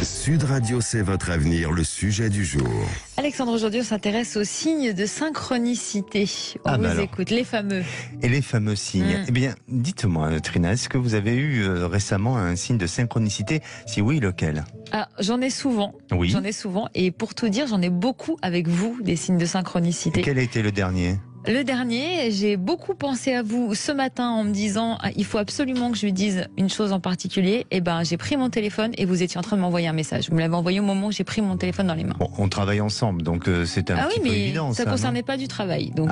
Sud Radio, c'est votre avenir, le sujet du jour. Alexandre, aujourd'hui on s'intéresse aux signes de synchronicité. On vous écoute, les fameux. Et les fameux signes. Eh bien, dites-moi Trina, est-ce que vous avez eu récemment un signe de synchronicité? Si oui, lequel? Ah, j'en ai souvent. Oui. J'en ai souvent. Et pour tout dire, j'en ai beaucoup avec vous, des signes de synchronicité. Et quel a été le dernier? Le dernier, j'ai beaucoup pensé à vous ce matin en me disant il faut absolument que je lui dise une chose en particulier. Et ben, j'ai pris mon téléphone et vous étiez en train de m'envoyer un message. Vous me l'avez envoyé au moment où j'ai pris mon téléphone dans les mains. Bon, on travaille ensemble, donc c'est un petit peu évident. Ça concernait pas du travail. Donc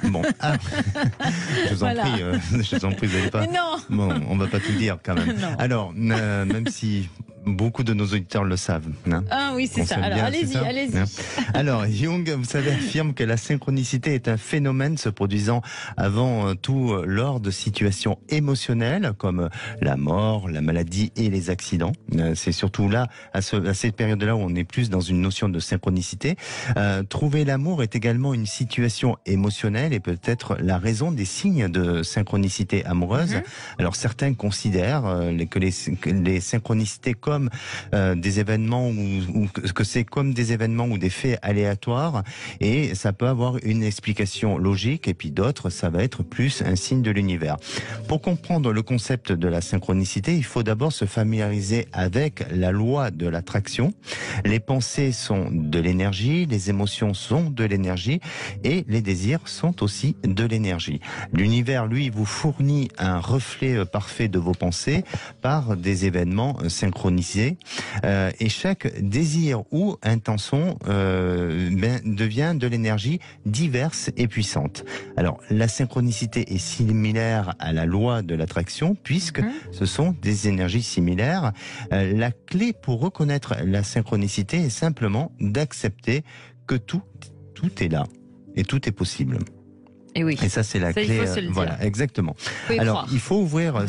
bon. Ah. Je vous en prie, je vous en prie, vous n'allez pas. Mais non. Bon, on va pas tout dire quand même. Non. Alors, même si beaucoup de nos auditeurs le savent. Hein, ah oui, c'est ça. Alors, allez-y. Hein. Alors, Jung, vous savez, affirme que la synchronicité est un phénomène se produisant avant tout lors de situations émotionnelles comme la mort, la maladie et les accidents. C'est surtout là, à cette période-là, où on est plus dans une notion de synchronicité. Trouver l'amour est également une situation émotionnelle et peut-être la raison des signes de synchronicité amoureuse. Alors, certains considèrent que les synchronicités comme des événements ou que c'est comme des événements ou des faits aléatoires et ça peut avoir une explication logique et puis d'autres ça va être plus un signe de l'univers. Pour comprendre le concept de la synchronicité, il faut d'abord se familiariser avec la loi de l'attraction. Les pensées sont de l'énergie, les émotions sont de l'énergie et les désirs sont aussi de l'énergie. L'univers, lui, vous fournit un reflet parfait de vos pensées par des événements synchronisés. Et chaque désir ou intention devient de l'énergie diverse et puissante. Alors, la synchronicité est similaire à la loi de l'attraction puisque ce sont des énergies similaires. La clé pour reconnaître la synchronicité est simplement d'accepter que tout est là et tout est possible. Et oui. Et ça, c'est la clé. Il faut se le dire. Voilà, exactement. Alors, il faut ouvrir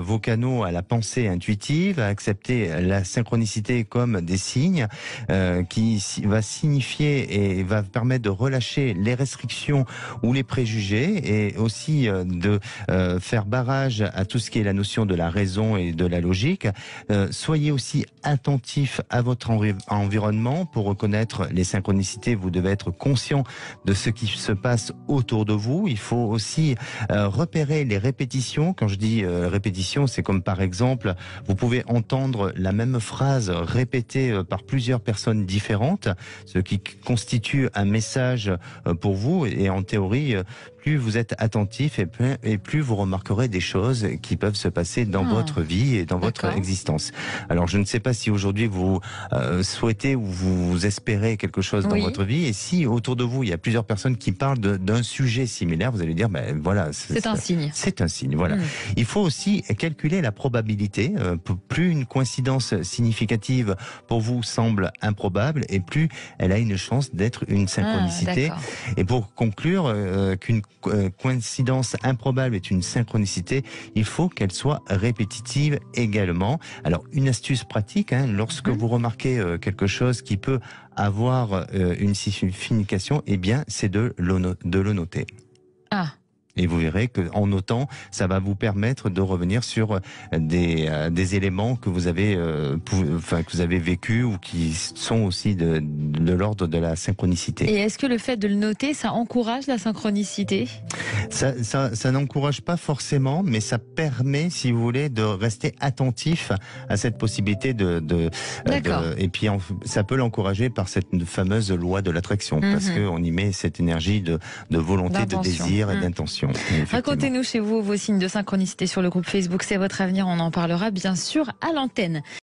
vos canaux à la pensée intuitive, à accepter la synchronicité comme des signes qui va signifier et va permettre de relâcher les restrictions ou les préjugés et aussi de faire barrage à tout ce qui est la notion de la raison et de la logique. Soyez aussi attentif à votre environnement pour reconnaître les synchronicités. Vous devez être conscient de ce qui se passe autour de vous. Il faut aussi repérer les répétitions. Quand je dis répétition, c'est comme par exemple, vous pouvez entendre la même phrase répétée par plusieurs personnes différentes, ce qui constitue un message pour vous. Et en théorie, plus vous êtes attentif et plus vous remarquerez des choses qui peuvent se passer dans votre vie et dans votre existence. Alors, je ne sais pas si aujourd'hui vous souhaitez ou vous espérez quelque chose dans votre vie, et si autour de vous il y a plusieurs personnes qui parlent d'un sujet similaire, vous allez dire, ben voilà, c'est un signe. C'est un signe, voilà. Il faut aussi calculer la probabilité. Plus une coïncidence significative pour vous semble improbable, et plus elle a une chance d'être une synchronicité. Et pour conclure, qu'une coïncidence improbable est une synchronicité, il faut qu'elle soit répétitive également. Alors, une astuce pratique, lorsque vous remarquez quelque chose qui peut avoir une signification, eh bien, c'est de le noter. Ah. Et vous verrez qu'en notant, ça va vous permettre de revenir sur des éléments que vous avez, que vous avez vécu ou qui sont aussi de l'ordre de la synchronicité. Et est-ce que le fait de le noter, ça encourage la synchronicité ? Ça n'encourage pas forcément, mais ça permet, si vous voulez, de rester attentif à cette possibilité et puis ça peut l'encourager par cette fameuse loi de l'attraction, parce qu'on y met cette énergie de volonté, de désir et d'intention. Racontez-nous chez vous vos signes de synchronicité sur le groupe Facebook C'est votre avenir, on en parlera bien sûr à l'antenne.